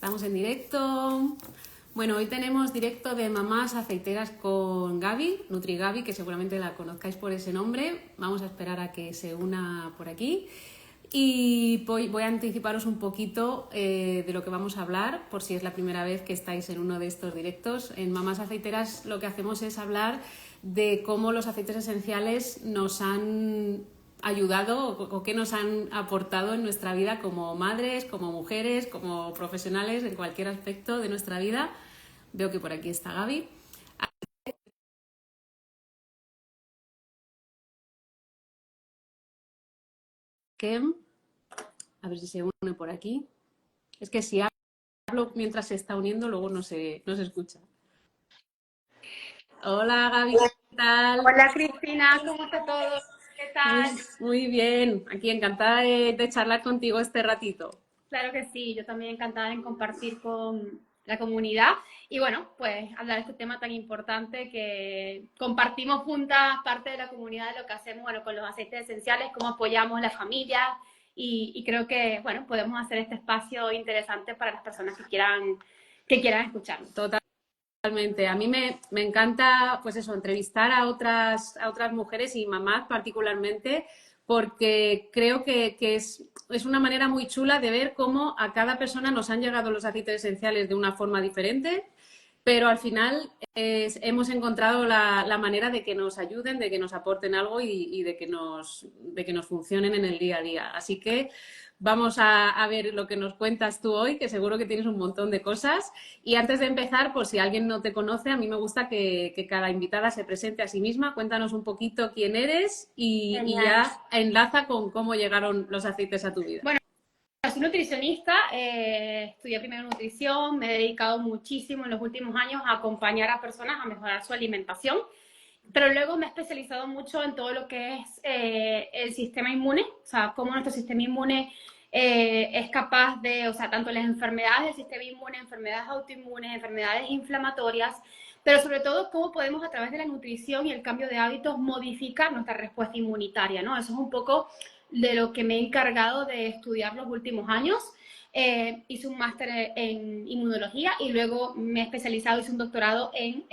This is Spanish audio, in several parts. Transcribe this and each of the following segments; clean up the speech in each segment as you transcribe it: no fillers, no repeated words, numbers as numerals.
Estamos en directo. Bueno, hoy tenemos directo de mamás aceiteras con Gaby, NutriGaby, que seguramente la conozcáis por ese nombre. Vamos a esperar a que se una por aquí. Y voy a anticiparos un poquito de lo que vamos a hablar, por si es la primera vez que estáis en uno de estos directos. En Mamás Aceiteras lo que hacemos es hablar de cómo los aceites esenciales nos han ayudado o qué nos han aportado en nuestra vida como madres, como mujeres, como profesionales, en cualquier aspecto de nuestra vida. Veo que por aquí está Gaby. A ver si se une por aquí. Es que si hablo mientras se está uniendo, luego no se escucha. Hola Gaby, ¿qué tal? Hola Cristina, ¿cómo está todo? ¿Qué tal? Muy bien, aquí encantada de charlar contigo este ratito. Claro que sí, yo también encantada en compartir con la comunidad y bueno, pues hablar de este tema tan importante que compartimos juntas parte de la comunidad de lo que hacemos, bueno, con los aceites esenciales, cómo apoyamos la familia y creo que, bueno, podemos hacer este espacio interesante para las personas que quieran escucharnos. Totalmente. A mí me encanta, pues eso, entrevistar a otras mujeres y mamás particularmente, porque creo que es una manera muy chula de ver cómo a cada persona nos han llegado los aceites esenciales de una forma diferente, pero al final hemos encontrado la manera de que nos ayuden, de que nos aporten algo y de que nos funcionen en el día a día. Así que vamos a ver lo que nos cuentas tú hoy, que seguro que tienes un montón de cosas. Y antes de empezar, por si alguien no te conoce, a mí me gusta que cada invitada se presente a sí misma. Cuéntanos un poquito quién eres y ya enlaza con cómo llegaron los aceites a tu vida. Bueno, soy nutricionista, estudié primero nutrición, me he dedicado muchísimo en los últimos años a acompañar a personas a mejorar su alimentación, pero luego me he especializado mucho en todo lo que es el sistema inmune, o sea, cómo nuestro sistema inmune es capaz de, o sea, tanto las enfermedades del sistema inmune, enfermedades autoinmunes, enfermedades inflamatorias, pero sobre todo cómo podemos a través de la nutrición y el cambio de hábitos modificar nuestra respuesta inmunitaria, ¿no? Eso es un poco de lo que me he encargado de estudiar los últimos años. Hice un máster en inmunología y luego me he especializado, hice un doctorado en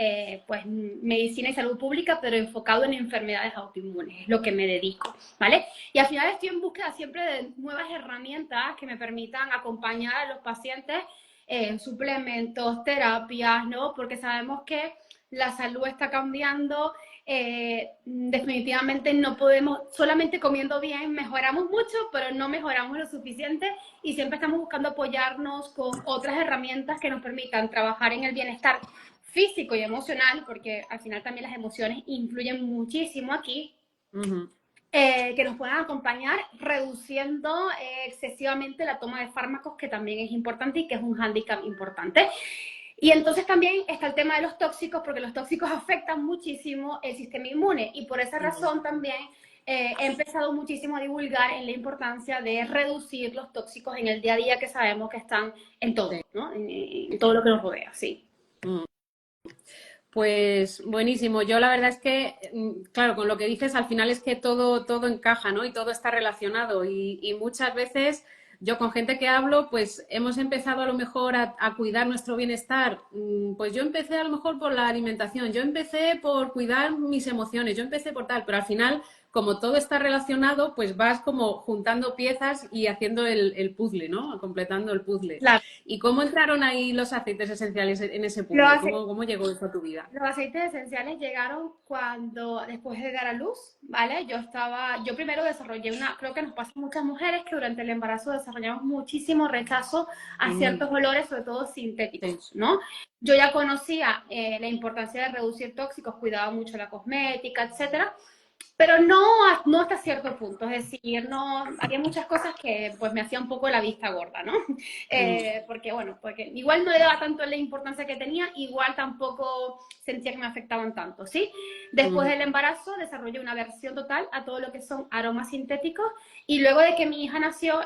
pues, medicina y salud pública, pero enfocado en enfermedades autoinmunes, es lo que me dedico, ¿vale? Y al final estoy en búsqueda siempre de nuevas herramientas que me permitan acompañar a los pacientes en suplementos, terapias, ¿no? Porque sabemos que la salud está cambiando, definitivamente no podemos, solamente comiendo bien mejoramos mucho, pero no mejoramos lo suficiente y siempre estamos buscando apoyarnos con otras herramientas que nos permitan trabajar en el bienestar físico y emocional, porque al final también las emociones influyen muchísimo aquí. Que nos puedan acompañar reduciendo excesivamente la toma de fármacos, que también es importante y que es un hándicap importante. Y entonces también está el tema de los tóxicos, porque los tóxicos afectan muchísimo el sistema inmune y por esa razón también he empezado muchísimo a divulgar en la importancia de reducir los tóxicos en el día a día, que sabemos que están en todo, ¿no? En todo lo que nos rodea, sí. Pues buenísimo. Yo la verdad es que, claro, con lo que dices, al final es que todo encaja, ¿no? Y todo está relacionado. Y muchas veces yo con gente que hablo, pues hemos empezado a lo mejor a cuidar nuestro bienestar. Pues yo empecé a lo mejor por la alimentación, yo empecé por cuidar mis emociones, yo empecé por tal, pero al final, como todo está relacionado, pues vas como juntando piezas y haciendo el puzzle, ¿no? Completando el puzzle. Claro. ¿Y cómo entraron ahí los aceites esenciales en ese puzzle? ¿Cómo llegó eso a tu vida? Los aceites esenciales llegaron cuando, después de dar a luz, ¿vale? Yo primero desarrollé creo que nos pasa a muchas mujeres que durante el embarazo desarrollamos muchísimo rechazo a ciertos olores, sobre todo sintéticos, ¿no? Yo ya conocía la importancia de reducir tóxicos, cuidaba mucho la cosmética, etcétera, pero no hasta cierto punto, es decir, no, había muchas cosas que pues me hacía un poco la vista gorda, ¿no? Porque igual no le daba tanto la importancia que tenía, igual tampoco sentía que me afectaban tanto, ¿sí? Después del embarazo desarrollé una aversión total a todo lo que son aromas sintéticos y luego de que mi hija nació,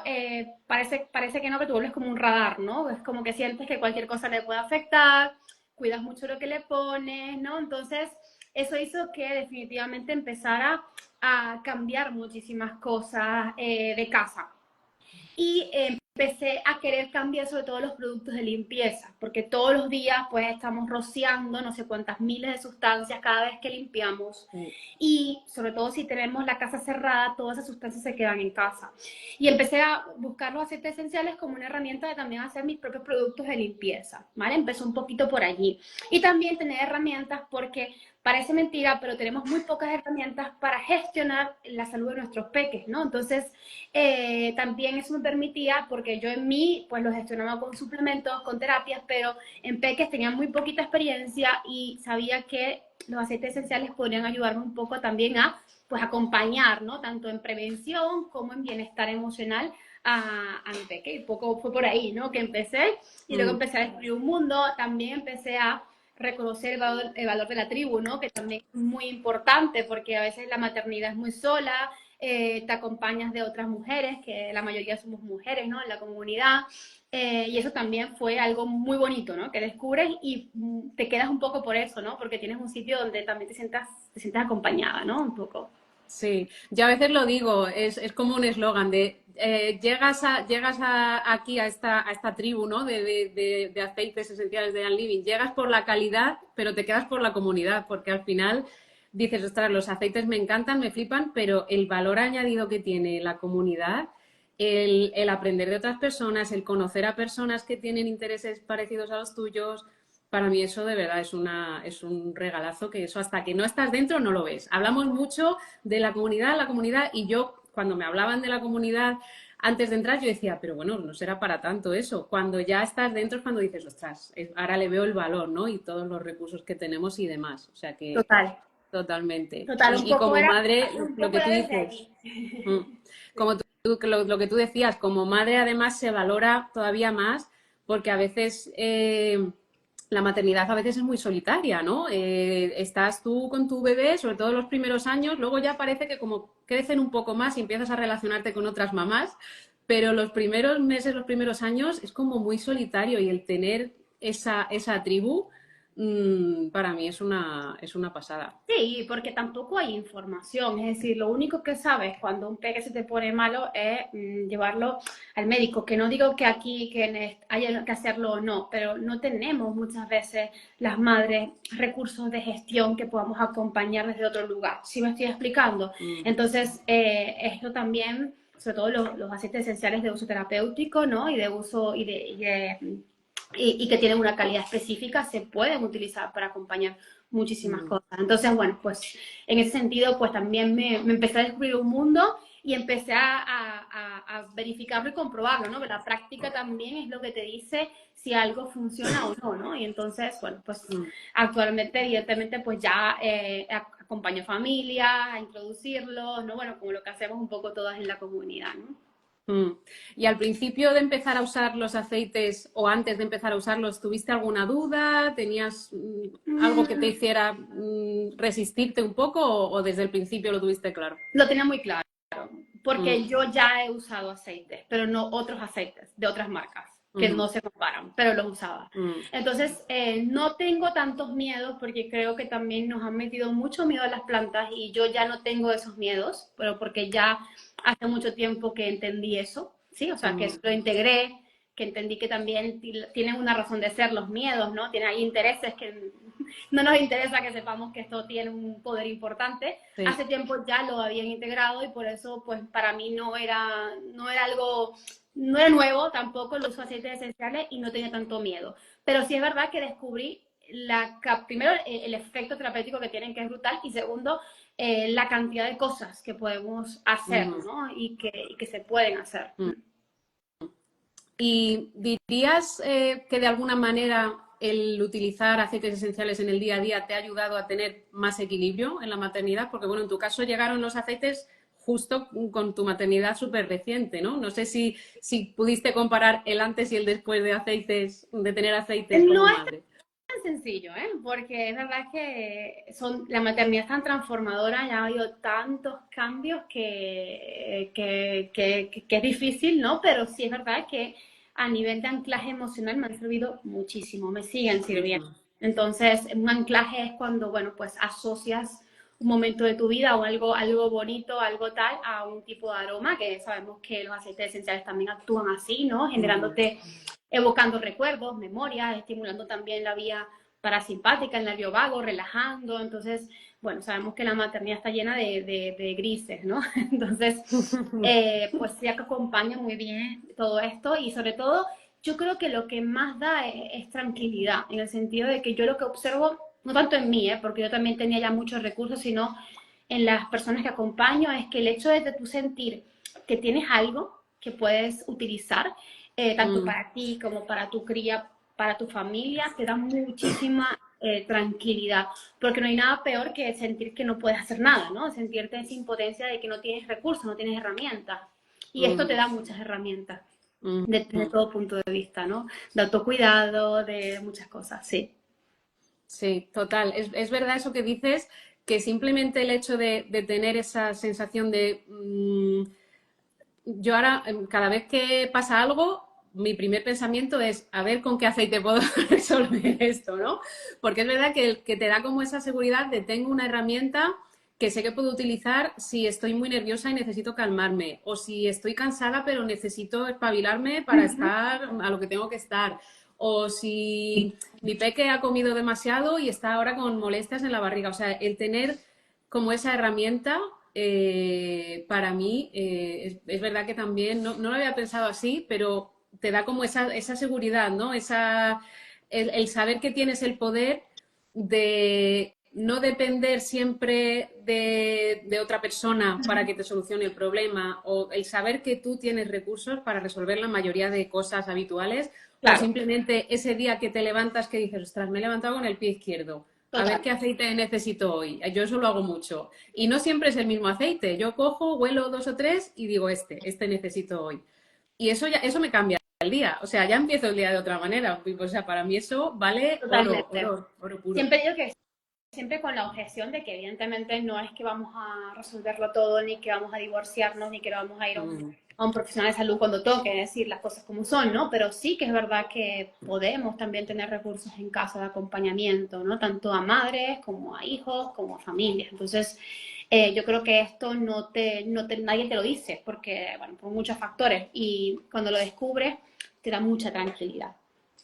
parece que no, que tú vuelves como un radar, ¿no? Es como que sientes que cualquier cosa le puede afectar, cuidas mucho lo que le pones, ¿no? Entonces eso hizo que definitivamente empezara a cambiar muchísimas cosas de casa. Y empecé a querer cambiar sobre todo los productos de limpieza, porque todos los días pues estamos rociando no sé cuántas miles de sustancias cada vez que limpiamos y sobre todo si tenemos la casa cerrada, todas esas sustancias se quedan en casa. Y empecé a buscar los aceites esenciales como una herramienta de también hacer mis propios productos de limpieza, ¿vale? Empezó un poquito por allí. Y también tener herramientas porque parece mentira, pero tenemos muy pocas herramientas para gestionar la salud de nuestros peques, ¿no? Entonces, también eso me permitía, porque yo en mí, pues lo gestionaba con suplementos, con terapias, pero en peques tenía muy poquita experiencia y sabía que los aceites esenciales podrían ayudarme un poco también a, pues, acompañar, ¿no? Tanto en prevención como en bienestar emocional a mi peque. Y poco fue por ahí, ¿no? Que empecé y luego empecé a descubrir un mundo, también empecé a reconocer el valor de la tribu, ¿no? Que también es muy importante porque a veces la maternidad es muy sola, te acompañas de otras mujeres, que la mayoría somos mujeres, ¿no? En la comunidad. Y eso también fue algo muy bonito, ¿no? Que descubres y te quedas un poco por eso, ¿no? Porque tienes un sitio donde también te sientas acompañada, ¿no? Un poco. Sí, yo a veces lo digo, es como un eslogan de aquí a esta tribu, ¿no? De aceites esenciales de Ann Living, llegas por la calidad, pero te quedas por la comunidad, porque al final dices, ostras, los aceites me encantan, me flipan, pero el valor añadido que tiene la comunidad, el aprender de otras personas, el conocer a personas que tienen intereses parecidos a los tuyos, para mí eso de verdad es un regalazo que eso hasta que no estás dentro no lo ves. Hablamos mucho de la comunidad, y yo cuando me hablaban de la comunidad antes de entrar yo decía, pero bueno, no será para tanto eso. Cuando ya estás dentro es cuando dices, ostras, ahora le veo el valor, ¿no? Y todos los recursos que tenemos y demás. O sea que Total, totalmente. total, un Y poco como era, madre, un lo poco que tú era desde dices, allí. mm, Sí. como lo que tú decías, como madre además se valora todavía más porque a veces la maternidad a veces es muy solitaria, ¿no? Estás tú con tu bebé, sobre todo los primeros años, luego ya parece que como crecen un poco más y empiezas a relacionarte con otras mamás, pero los primeros meses, los primeros años es como muy solitario, y el tener esa tribu para mí es una pasada. Sí, porque tampoco hay información, es decir, lo único que sabes cuando un peque se te pone malo es llevarlo al médico, que no digo que aquí haya que hacerlo o no, pero no tenemos muchas veces las madres recursos de gestión que podamos acompañar desde otro lugar, ¿sí me estoy explicando? Mm, Entonces, esto también, sobre todo los aceites esenciales de uso terapéutico, ¿no? Y de uso y que tienen una calidad específica, se pueden utilizar para acompañar muchísimas mm, cosas. Entonces, bueno, pues en ese sentido, pues también me empecé a descubrir un mundo y empecé a verificarlo y comprobarlo, ¿no? Pero la práctica también es lo que te dice si algo funciona o no, ¿no? Y entonces, bueno, pues mm. actualmente, evidentemente, pues ya acompaño familias a introducirlos, ¿no? Bueno, como lo que hacemos un poco todas en la comunidad, ¿no? Mm. Y al principio de empezar a usar los aceites o antes de empezar a usarlos, ¿tuviste alguna duda? ¿Tenías algo que te Mm, hiciera resistirte un poco, o desde el principio lo tuviste claro? lo tenía muy claro. Porque Mm, yo ya he usado aceites, pero no otros aceites de otras marcas que ujú, no se comparan, pero los usaba. mm, Entonces, no tengo tantos miedos porque creo que también nos han metido mucho miedo a las plantas y yo ya no tengo esos miedos, pero porque ya hace mucho tiempo que entendí eso, ¿sí? O sea, que mm, eso lo integré, que entendí que también tienen una razón de ser los miedos, ¿no? Hay intereses que no nos interesa que sepamos que esto tiene un poder importante. sí. Hace tiempo ya lo habían integrado y por eso, pues para mí no era algo, no era nuevo tampoco el uso de aceites esenciales y no tenía tanto miedo. Pero sí es verdad que descubrí primero el efecto terapéutico que tienen, que es brutal, y segundo, la cantidad de cosas que podemos hacer, Ujú, ¿no? Y que se pueden hacer. mm. ¿Y dirías que de alguna manera el utilizar aceites esenciales en el día a día te ha ayudado a tener más equilibrio en la maternidad? Porque bueno, en tu caso llegaron los aceites justo con tu maternidad súper reciente, ¿no? No sé si pudiste comparar el antes y el después de aceites, de tener aceites No como es madre. tan sencillo, ¿eh? Porque es verdad que la maternidad es tan transformadora, ya ha habido tantos cambios que es difícil, ¿no? Pero sí es verdad que a nivel de anclaje emocional me han servido muchísimo, me siguen sirviendo. Ujú, Entonces, un anclaje es cuando, bueno, pues asocias un momento de tu vida o algo bonito, algo tal, a un tipo de aroma, que sabemos que los aceites esenciales también actúan así, ¿no? Generándote, evocando recuerdos, memorias, estimulando también la vía parasimpática, el nervio vago, relajando. Entonces, bueno, sabemos que la maternidad está llena de grises, ¿no? Entonces, pues sí que acompaña muy bien todo esto y sobre todo yo creo que lo que más da es tranquilidad, en el sentido de que yo lo que observo, no tanto en mí, porque yo también tenía ya muchos recursos, sino en las personas que acompaño, es que el hecho de tú sentir que tienes algo que puedes utilizar, tanto para ti como para tu cría, para tu familia, te da muchísima tranquilidad, porque no hay nada peor que sentir que no puedes hacer nada, ¿no? Sentirte esa impotencia de que no tienes recursos, no tienes herramientas. Y esto te da muchas herramientas desde todo punto de vista, ¿no? De autocuidado, de muchas cosas, sí. Sí, total. Es verdad eso que dices, que simplemente el hecho de tener esa sensación de... yo ahora, cada vez que pasa algo, mi primer pensamiento es a ver con qué aceite puedo resolver esto, ¿no? Porque es verdad que te da como esa seguridad de tengo una herramienta que sé que puedo utilizar si estoy muy nerviosa y necesito calmarme, o si estoy cansada pero necesito espabilarme para estar a lo que tengo que estar, o si mi peque ha comido demasiado y está ahora con molestias en la barriga. O sea, el tener como esa herramienta para mí es verdad que también, no lo había pensado así, pero te da como esa seguridad, ¿no? El saber que tienes el poder de no depender siempre de otra persona para que te solucione el problema, o el saber que tú tienes recursos para resolver la mayoría de cosas habituales, o Claro, simplemente ese día que te levantas que dices, ostras, me he levantado con el pie izquierdo. A ver total. qué aceite necesito hoy. Yo eso lo hago mucho. Y no siempre es el mismo aceite. Yo cojo, huelo dos o tres y digo, este necesito hoy. Y eso me cambia el día. O sea, ya empiezo el día de otra manera. O sea, para mí eso vale oro, Totalmente. oro, oro puro. Siempre digo que siempre con la objeción de que evidentemente no es que vamos a resolverlo todo, ni que vamos a divorciarnos, ni que vamos a ir Mm, a un profesional de salud cuando toque, es decir, las cosas como son, ¿no? Pero sí que es verdad que podemos también tener recursos en casa de acompañamiento, ¿no? Tanto a madres como a hijos, como a familias. Entonces, yo creo que esto nadie te lo dice, porque, bueno, por muchos factores, y cuando lo descubres, te da mucha tranquilidad.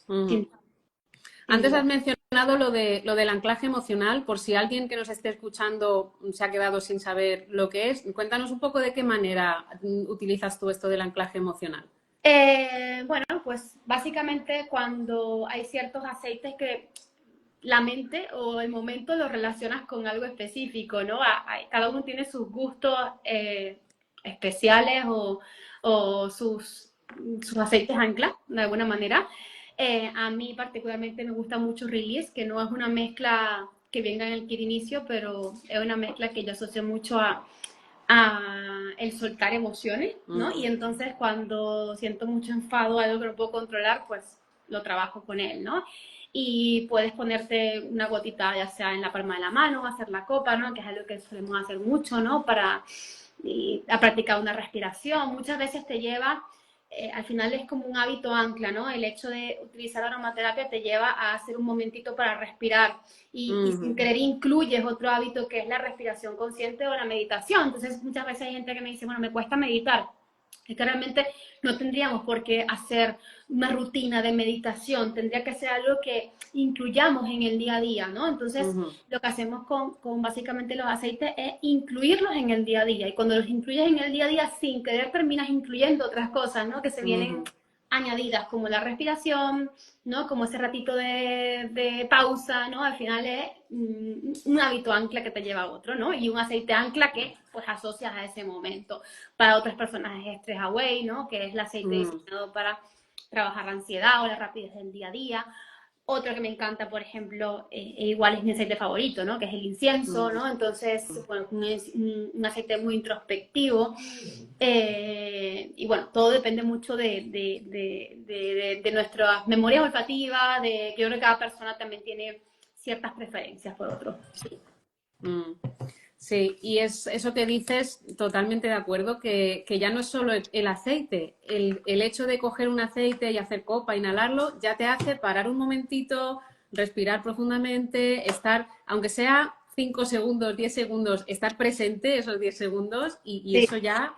mm. Sin, sin Antes has duda. mencionado lo del anclaje emocional, por si alguien que nos esté escuchando se ha quedado sin saber lo que es. Cuéntanos un poco de qué manera utilizas tú esto del anclaje emocional. Bueno, pues básicamente cuando hay ciertos aceites que la mente o el momento lo relacionas con algo específico, ¿no? Cada uno tiene sus gustos especiales o sus aceites ancla, de alguna manera. A mí particularmente me gusta mucho Release, que no es una mezcla que venga en el kit inicio, pero es una mezcla que yo asocio mucho a el soltar emociones, ¿no? Y Mm, entonces cuando siento mucho enfado, algo que no puedo controlar, pues lo trabajo con él, ¿no? Y puedes ponerte una gotita ya sea en la palma de la mano, hacer la copa, ¿no? Que es algo que solemos hacer mucho, ¿no? A practicar una respiración. Muchas veces te lleva, al final es como un hábito ancla, ¿no? El hecho de utilizar aromaterapia te lleva a hacer un momentito para respirar y sin mm, querer incluyes otro hábito que es la respiración consciente o la meditación. Entonces muchas veces hay gente que me dice, bueno, me cuesta meditar. Es que realmente no tendríamos por qué hacer una rutina de meditación, tendría que ser algo que incluyamos en el día a día, ¿no? Entonces, mm, lo que hacemos con básicamente los aceites es incluirlos en el día a día. Y cuando los incluyes en el día a día, sin querer terminas incluyendo otras cosas, ¿no? Que se vienen mm, añadidas, como la respiración, ¿no? Como ese ratito de pausa, ¿no? Al final es un hábito ancla que te lleva a otro, ¿no? Y un aceite ancla que pues asocias a ese momento. Para otras personas es Stress Away, ¿no? Que es el aceite mm, diseñado para trabajar la ansiedad o la rapidez del día a día. Otro que me encanta, por ejemplo, igual es mi aceite favorito, ¿no? Que es el incienso, mm. ¿no? Entonces, bueno, un aceite muy introspectivo. Y bueno, todo depende mucho de nuestras memorias olfativas, de que yo creo que cada persona también tiene ciertas preferencias por otro. Sí. Mm. Sí, y es eso que dices, totalmente de acuerdo, que ya no es solo el aceite, el hecho de coger un aceite y hacer copa, inhalarlo, ya te hace parar un momentito, respirar profundamente, estar, aunque sea 5 segundos, 10 segundos, estar presente esos 10 segundos y Sí, eso ya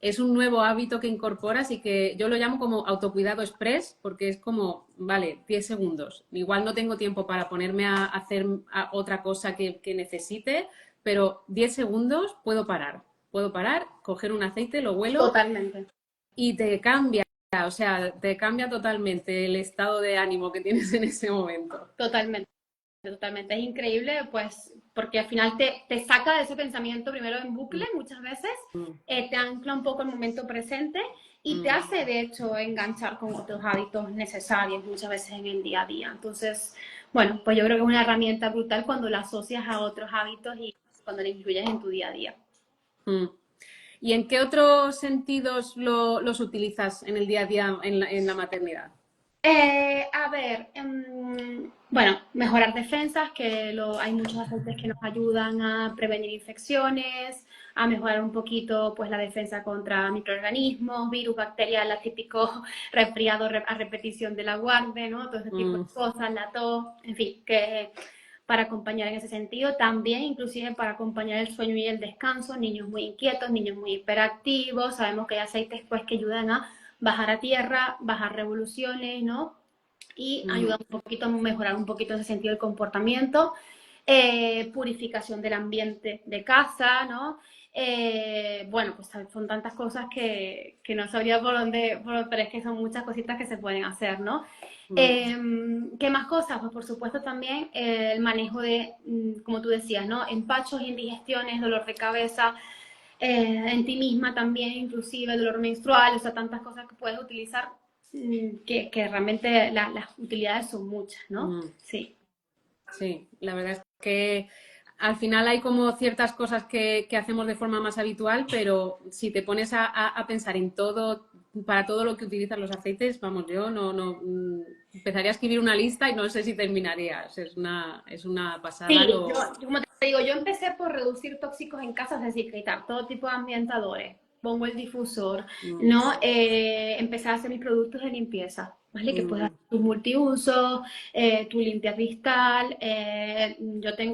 es un nuevo hábito que incorporas y que yo lo llamo como autocuidado express, porque es como, vale, 10 segundos. Igual no tengo tiempo para ponerme a hacer otra cosa que necesite, pero 10 segundos puedo parar, coger un aceite, lo huelo totalmente. y te cambia, o sea, te cambia totalmente el estado de ánimo que tienes en ese momento. Totalmente, totalmente. Es increíble, pues, porque al final te saca de ese pensamiento primero en bucle Mm, muchas veces, mm, te ancla un poco el momento presente y te mm. hace, de hecho, enganchar con otros hábitos necesarios muchas veces en el día a día. Entonces, bueno, pues yo creo que es una herramienta brutal cuando la asocias a otros hábitos y cuando la incluyes en tu día a día. Mm. ¿Y en qué otros sentidos los utilizas en el día a día en la maternidad? A ver, bueno, mejorar defensas, hay muchos aceites que nos ayudan a prevenir infecciones, a mejorar un poquito pues la defensa contra microorganismos, virus, bacterias, la típico resfriado a repetición de la guardia, ¿no? Todo ese tipo de Mm, cosas, la tos, en fin, que para acompañar en ese sentido, también inclusive para acompañar el sueño y el descanso, niños muy inquietos, niños muy hiperactivos, sabemos que hay aceites pues que ayudan a bajar a tierra, bajar revoluciones, ¿no? Y mm, ayuda un poquito a mejorar un poquito ese sentido del comportamiento. Purificación del ambiente de casa, ¿no? Bueno, pues son tantas cosas que no sabría pero es que son muchas cositas que se pueden hacer, ¿no? mm, ¿Qué más cosas? Pues por supuesto también el manejo de, como tú decías, ¿no? Empachos, indigestiones, dolor de cabeza, en ti misma también, inclusive dolor menstrual, o sea, tantas cosas que puedes utilizar que realmente las utilidades son muchas, ¿no? mm. Sí. Sí, la verdad es que al final hay como ciertas cosas que hacemos de forma más habitual, pero si te pones a pensar en todo, para todo lo que utilizan los aceites, vamos, yo empezaría a escribir una lista y no sé si terminaría. O sea, es una pasada Sí, lo. yo, como te digo, yo empecé por reducir tóxicos en casa, es decir, quitar todo tipo de ambientadores, pongo el difusor, Mm, ¿no? Empecé a hacer mis productos de limpieza, ¿vale? Que puedes mm, hacer tu multiuso, tu limpia cristal,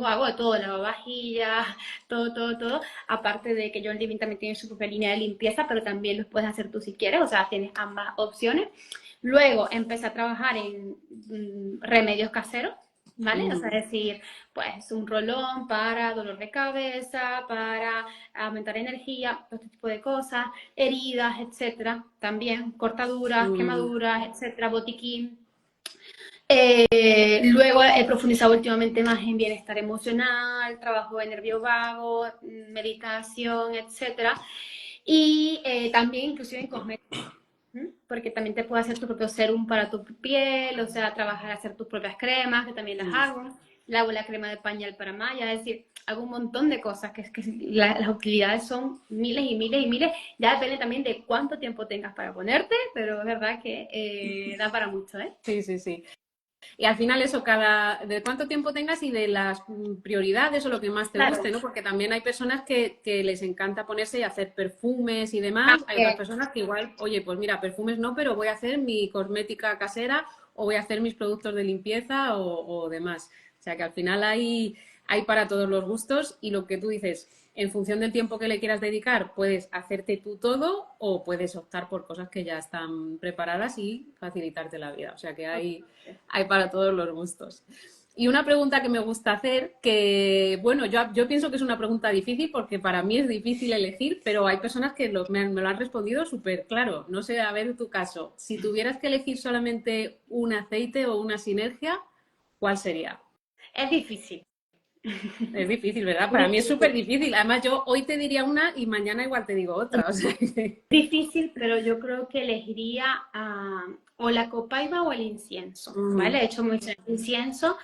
hago de todo, lavavajillas, todo, todo, todo, aparte de que John Living también tiene su propia línea de limpieza, pero también los puedes hacer tú si quieres, o sea, tienes ambas opciones. Luego empecé a trabajar en remedios caseros, ¿vale? O sea, mm, es decir, pues un rolón para dolor de cabeza, para aumentar energía, todo este tipo de cosas, heridas, etcétera, también cortaduras, mm, quemaduras, etcétera, botiquín. Luego he profundizado últimamente más en bienestar emocional, trabajo de nervio vago, meditación, etcétera. Y también inclusive en cosméticos, porque también te puedes hacer tu propio serum para tu piel, o sea, trabajar, hacer tus propias cremas, que también las mm. hago. Le hago la crema de pañal para Maya, es decir, hago un montón de cosas que las utilidades son miles y miles y miles. Ya depende también de cuánto tiempo tengas para ponerte, pero es verdad que da para mucho, ¿eh? Sí, sí, sí. Y al final eso, de cuánto tiempo tengas y de las prioridades o lo que más te Claro. guste, ¿no? Porque también hay personas que les encanta ponerse y hacer perfumes y demás. Hay otras También. personas que igual, oye, pues mira, perfumes no, pero voy a hacer mi cosmética casera o voy a hacer mis productos de limpieza o demás. O sea que al final hay para todos los gustos y lo que tú dices, en función del tiempo que le quieras dedicar, puedes hacerte tú todo o puedes optar por cosas que ya están preparadas y facilitarte la vida. O sea que hay para todos los gustos. Y una pregunta que me gusta hacer, que bueno, yo pienso que es una pregunta difícil porque para mí es difícil elegir, pero hay personas que me lo han respondido súper claro. No sé, a ver tu caso. Si tuvieras que elegir solamente un aceite o una sinergia, ¿cuál sería? Es difícil. Es difícil, ¿verdad? Muy Para mí es súper difícil. difícil. Además, yo hoy te diría una y mañana igual te digo otra. O sea, Difícil, pero yo creo que elegiría o la copaiba o el incienso, ¿vale? Mm, He hecho mucho incienso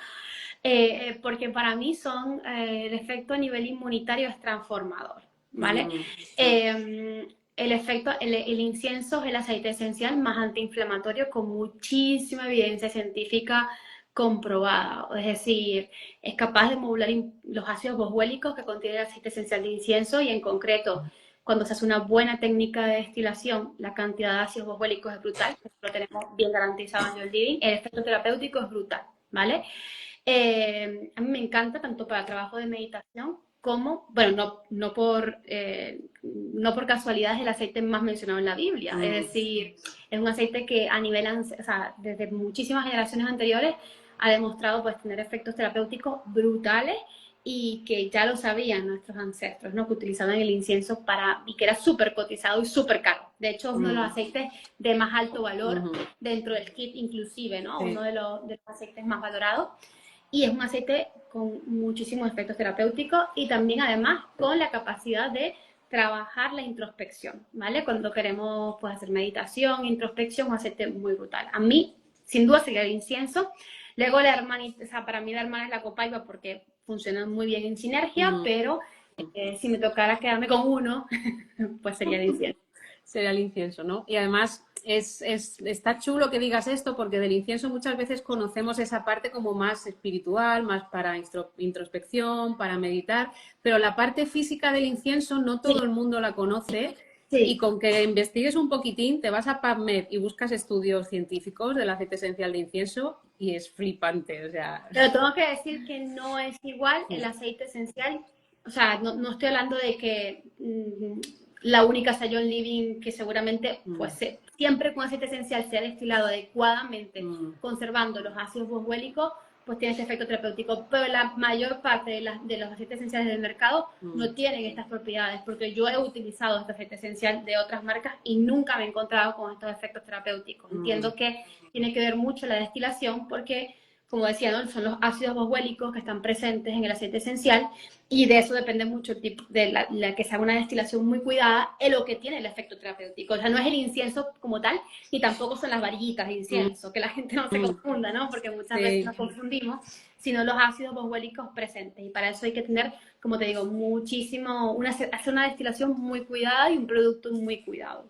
porque para mí el efecto a nivel inmunitario es transformador, ¿vale? mm, El incienso es el aceite esencial más antiinflamatorio con muchísima evidencia científica comprobada, es decir, es capaz de modular los ácidos boswélicos que contiene el aceite esencial de incienso y en concreto cuando se hace una buena técnica de destilación, la cantidad de ácidos boswélicos es brutal, lo tenemos bien garantizado en el Living, el efecto terapéutico es brutal, ¿vale? A mí me encanta tanto para trabajo de meditación como, bueno, no por casualidad es el aceite más mencionado en la Biblia. Es decir, es un aceite que a nivel, o sea, desde muchísimas generaciones anteriores ha demostrado pues tener efectos terapéuticos brutales y que ya lo sabían nuestros ancestros, ¿no? Que utilizaban el incienso y que era súper cotizado y súper caro. De hecho, es uno de los aceites de más alto valor dentro del kit inclusive, ¿no? Uno de los aceites más valorados. Y es un aceite con muchísimos efectos terapéuticos y también además con la capacidad de trabajar la introspección, ¿vale? Cuando queremos pues, hacer meditación, introspección, un aceite muy brutal. A mí, sin duda, sería el incienso. Luego la hermanita, o sea, para mí la hermana es la copaiba porque funcionan muy bien en sinergia, pero si me tocara quedarme con uno, pues sería el incienso. Sería el incienso, ¿no? Y además está chulo que digas esto porque del incienso muchas veces conocemos esa parte como más espiritual, más para introspección, para meditar, pero la parte física del incienso no todo el mundo la conoce. Sí. Y con que investigues un poquitín, te vas a PubMed y buscas estudios científicos del aceite esencial de incienso y es flipante, o sea... Pero tengo que decir que no es igual el aceite esencial, o sea, no estoy hablando de que la única Sayon Living que seguramente, pues siempre con aceite esencial sea destilado adecuadamente, conservando los ácidos boswellicos, pues tiene este efecto terapéutico, pero la mayor parte de los aceites esenciales del mercado no tienen estas propiedades, porque yo he utilizado este aceite esencial de otras marcas y nunca me he encontrado con estos efectos terapéuticos. Entiendo que tiene que ver mucho la destilación, porque, como decía, ¿no? Son los ácidos boswellicos que están presentes en el aceite esencial y de eso depende mucho el tipo de la que sea una destilación muy cuidada en lo que tiene el efecto terapéutico. O sea, no es el incienso como tal, ni tampoco son las varillitas de incienso, que la gente no se confunda, ¿no? Porque muchas veces nos confundimos, sino los ácidos boswellicos presentes. Y para eso hay que tener, como te digo, hacer una destilación muy cuidada y un producto muy cuidado.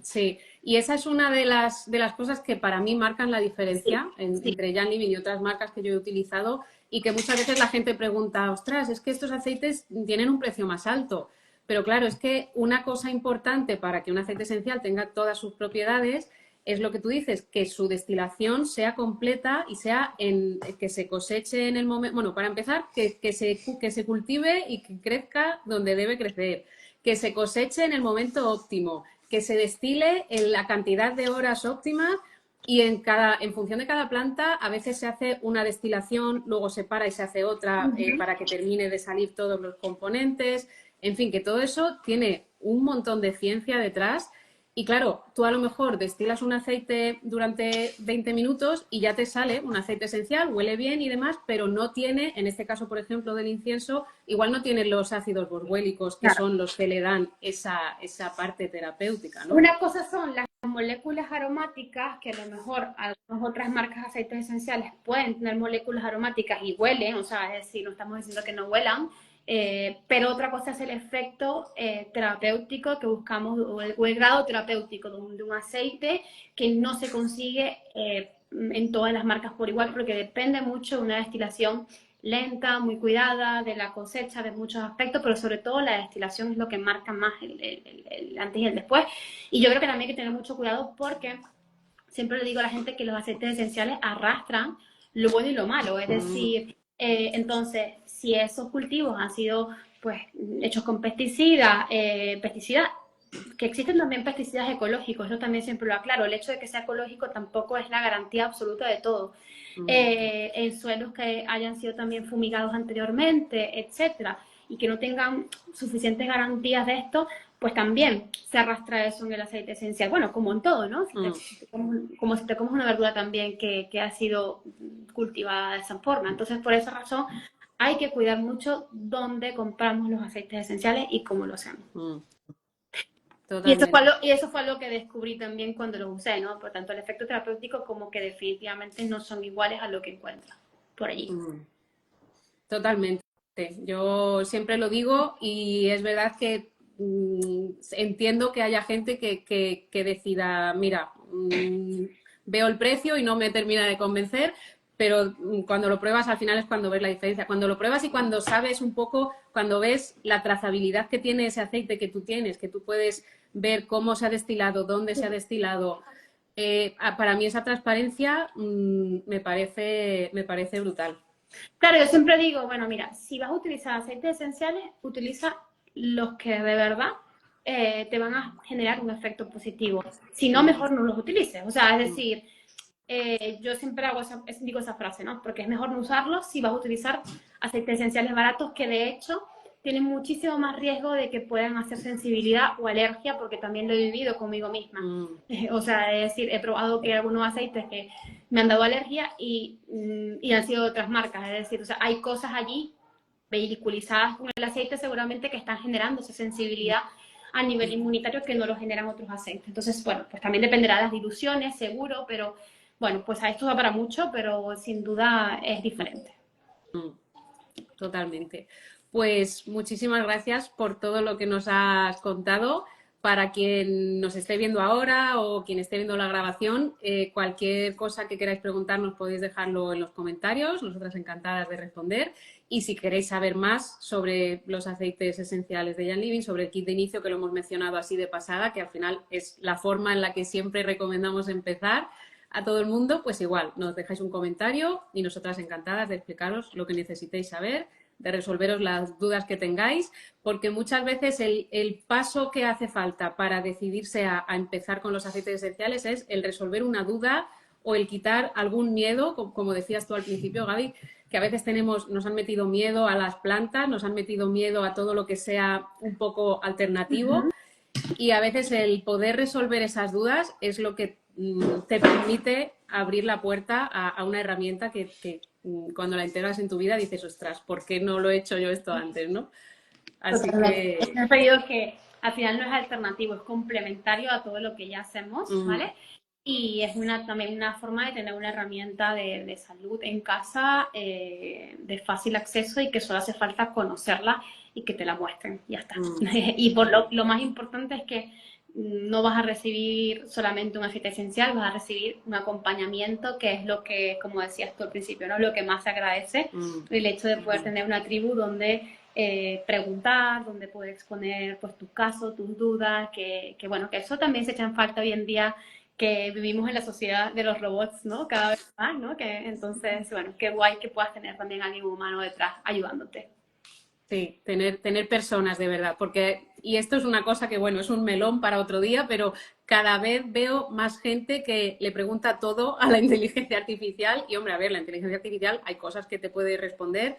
Sí, y esa es una de las cosas que para mí marcan la diferencia entre Jan Living y otras marcas que yo he utilizado y que muchas veces la gente pregunta, ostras, es que estos aceites tienen un precio más alto. Pero claro, es que una cosa importante para que un aceite esencial tenga todas sus propiedades es lo que tú dices, que su destilación sea completa y sea que se coseche en el momento, bueno, para empezar, que se cultive y que crezca donde debe crecer, que se coseche en el momento óptimo, que se destile en la cantidad de horas óptimas y en función de cada planta a veces se hace una destilación, luego se para y se hace otra para que termine de salir todos los componentes. En fin, que todo eso tiene un montón de ciencia detrás. Y claro, tú a lo mejor destilas un aceite durante 20 minutos y ya te sale un aceite esencial, huele bien y demás, pero no tiene, en este caso, por ejemplo, del incienso, igual no tiene los ácidos boswellicos que son los que le dan esa parte terapéutica, ¿no? Una cosa son las moléculas aromáticas, que a lo mejor algunas otras marcas de aceites esenciales pueden tener moléculas aromáticas y huelen, o sea, es decir, no estamos diciendo que no huelan, pero otra cosa es el efecto terapéutico que buscamos, o el grado terapéutico de un aceite que no se consigue en todas las marcas por igual, porque depende mucho de una destilación lenta, muy cuidada, de la cosecha, de muchos aspectos, pero sobre todo la destilación es lo que marca más el antes y el después. Y yo creo que también hay que tener mucho cuidado porque siempre le digo a la gente que los aceites esenciales arrastran lo bueno y lo malo, es decir, entonces, si esos cultivos han sido pues hechos con pesticidas, que existen también pesticidas ecológicos, eso también siempre lo aclaro, el hecho de que sea ecológico tampoco es la garantía absoluta de todo. En suelos que hayan sido también fumigados anteriormente, etcétera, y que no tengan suficientes garantías de esto, pues también se arrastra eso en el aceite esencial. Bueno, como en todo, ¿no? Como si te comes una verdura también que ha sido cultivada de esa forma. Entonces, por esa razón, hay que cuidar mucho dónde compramos los aceites esenciales y cómo lo hacemos. Y eso fue lo que descubrí también cuando lo usé, ¿no? Por tanto, el efecto terapéutico como que definitivamente no son iguales a lo que encuentras por allí. Totalmente. Yo siempre lo digo y es verdad que entiendo que haya gente que decida, mira, veo el precio y no me termina de convencer, pero cuando lo pruebas al final es cuando ves la diferencia. Cuando lo pruebas y cuando sabes un poco, cuando ves la trazabilidad que tiene ese aceite que tú tienes, que tú puedes ver cómo se ha destilado, dónde se ha destilado, para mí esa transparencia me parece brutal. Claro, yo siempre digo, bueno, mira, si vas a utilizar aceites esenciales, utiliza los que de verdad te van a generar un efecto positivo. Si no, mejor no los utilices. O sea, es decir, yo siempre digo esa frase, ¿no? Porque es mejor no usarlos si vas a utilizar aceites esenciales baratos que de hecho tienen muchísimo más riesgo de que puedan hacer sensibilidad o alergia, porque también lo he vivido conmigo misma. O sea, es decir, he probado que algunos aceites que me han dado alergia y han sido de otras marcas. Es decir, o sea, hay cosas allí vehiculizadas con el aceite seguramente que están generando esa sensibilidad a nivel inmunitario que no lo generan otros aceites. Entonces, bueno, pues también dependerá de las diluciones, seguro, pero bueno, pues a esto da para mucho, pero sin duda es diferente. Totalmente. Pues muchísimas gracias por todo lo que nos has contado. Para quien nos esté viendo ahora o quien esté viendo la grabación, cualquier cosa que queráis preguntarnos podéis dejarlo en los comentarios, nosotras encantadas de responder. Y si queréis saber más sobre los aceites esenciales de Jan Living, sobre el kit de inicio que lo hemos mencionado así de pasada, que al final es la forma en la que siempre recomendamos empezar a todo el mundo, pues igual, nos dejáis un comentario y nosotras encantadas de explicaros lo que necesitéis saber, de resolveros las dudas que tengáis, porque muchas veces el paso que hace falta para decidirse a empezar con los aceites esenciales es el resolver una duda o el quitar algún miedo, como decías tú al principio, Gaby, que a veces nos han metido miedo a las plantas, nos han metido miedo a todo lo que sea un poco alternativo, y a veces el poder resolver esas dudas es lo que te permite abrir la puerta a una herramienta que cuando la integras en tu vida dices, ostras, ¿por qué no lo he hecho yo esto antes, no? Así que... He digo que al final no es alternativo, es complementario a todo lo que ya hacemos, ¿vale? Y es también una forma de tener una herramienta de salud en casa de fácil acceso y que solo hace falta conocerla y que te la muestren, ya está. Y por lo más importante es que no vas a recibir solamente un aceite esencial, vas a recibir un acompañamiento, que es lo que, como decías tú al principio, ¿no? Lo que más se agradece, el hecho de poder tener una tribu donde preguntar, donde puedes exponer pues tu caso, tus dudas, que bueno, que eso también se echa en falta hoy en día, que vivimos en la sociedad de los robots, ¿no? Cada vez más, ¿no? Que entonces, bueno, qué guay que puedas tener también a alguien humano detrás ayudándote. Sí, tener personas de verdad, porque, y esto es una cosa que, bueno, es un melón para otro día, pero cada vez veo más gente que le pregunta todo a la inteligencia artificial y, hombre, a ver, la inteligencia artificial hay cosas que te puede responder,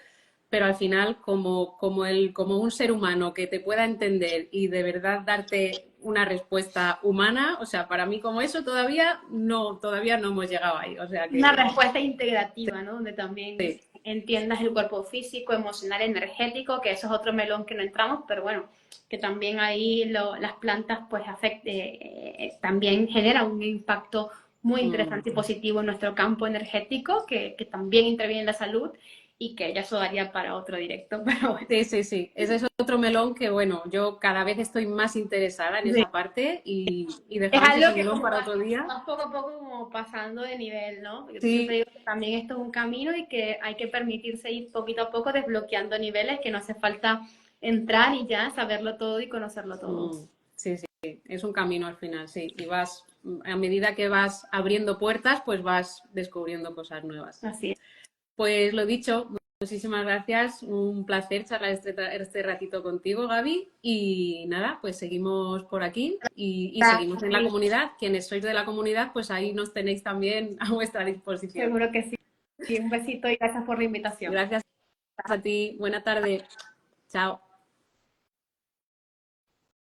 pero al final, como un ser humano que te pueda entender y de verdad darte una respuesta humana, o sea, para mí como eso todavía no hemos llegado ahí, o sea que... Una respuesta integrativa, ¿no? Donde también entiendas el cuerpo físico, emocional, energético, que eso es otro melón que no entramos, pero bueno, que también ahí las plantas pues también generan un impacto muy interesante y positivo en nuestro campo energético, que también interviene en la salud y que ya eso daría para otro directo, pero bueno. Sí. Ese es otro melón que, bueno, yo cada vez estoy más interesada en esa parte y dejamos ese melón para otro día. Vas poco a poco como pasando de nivel, ¿no? Porque Sí. siempre digo que también esto es un camino y que hay que permitirse ir poquito a poco desbloqueando niveles, que no hace falta entrar y ya saberlo todo y conocerlo todo. Sí, es un camino al final, sí. Y vas, a medida que vas abriendo puertas, pues vas descubriendo cosas nuevas. Así es. Pues lo dicho, muchísimas gracias. Un placer charlar este ratito contigo, Gaby. Y nada, pues seguimos por aquí y seguimos en la comunidad. Quienes sois de la comunidad, pues ahí nos tenéis también a vuestra disposición. Seguro que sí. Un besito y gracias por la invitación. Gracias a ti. Buena tarde. Chao.